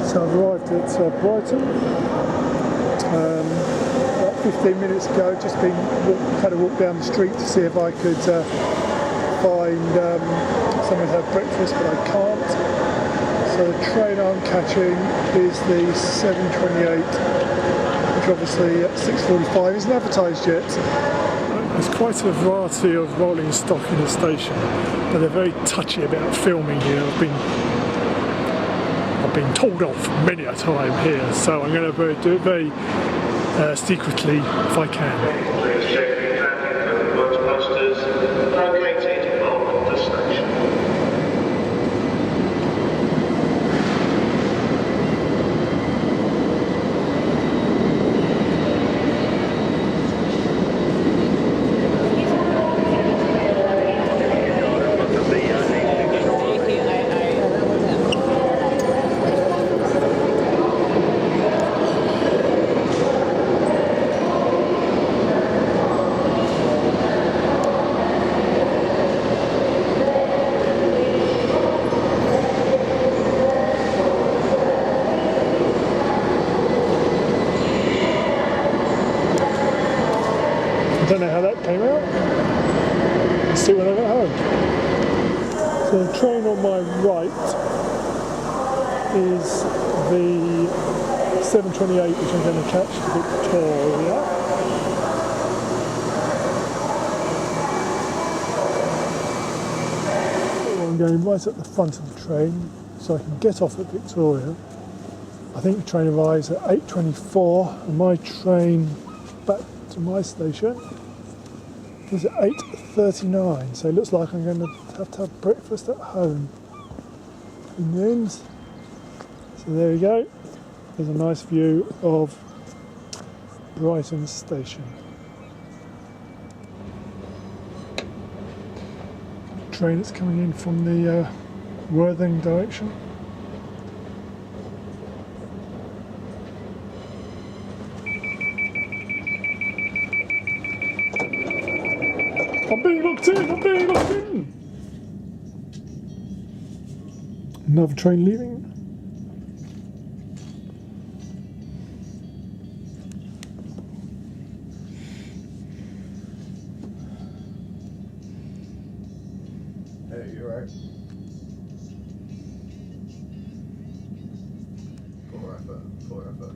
So I've arrived at Brighton about 15 minutes ago. Just had a walk down the street to see if I could find somewhere to have breakfast, but I can't. So the train I'm catching is the 7:28, which obviously at 6:45 isn't advertised yet. There's quite a variety of rolling stock in the station, but they're very touchy about filming here. I've been told off many a time here, so I'm going to do it very secretly if I can. Please check the traffic for the posters located on the station. I don't know how that came out. Let's see when I get home. So the train on my right is the 7:28, which I'm going to catch to Victoria. I'm going right at the front of the train so I can get off at Victoria. I think the train arrives at 8:24 and my train back to my station is at 8:39, so it looks like I'm going to have breakfast at home in the end. So there we go, there's a nice view of Brighton Station. Train that's coming in from the Worthing direction. I'm being locked in! Another train leaving. Hey, you alright? Full effort.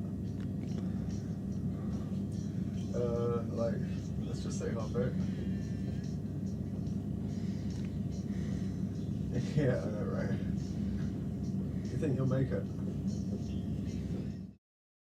Let's just say halfway. Yeah, I know, right? You think you'll make it?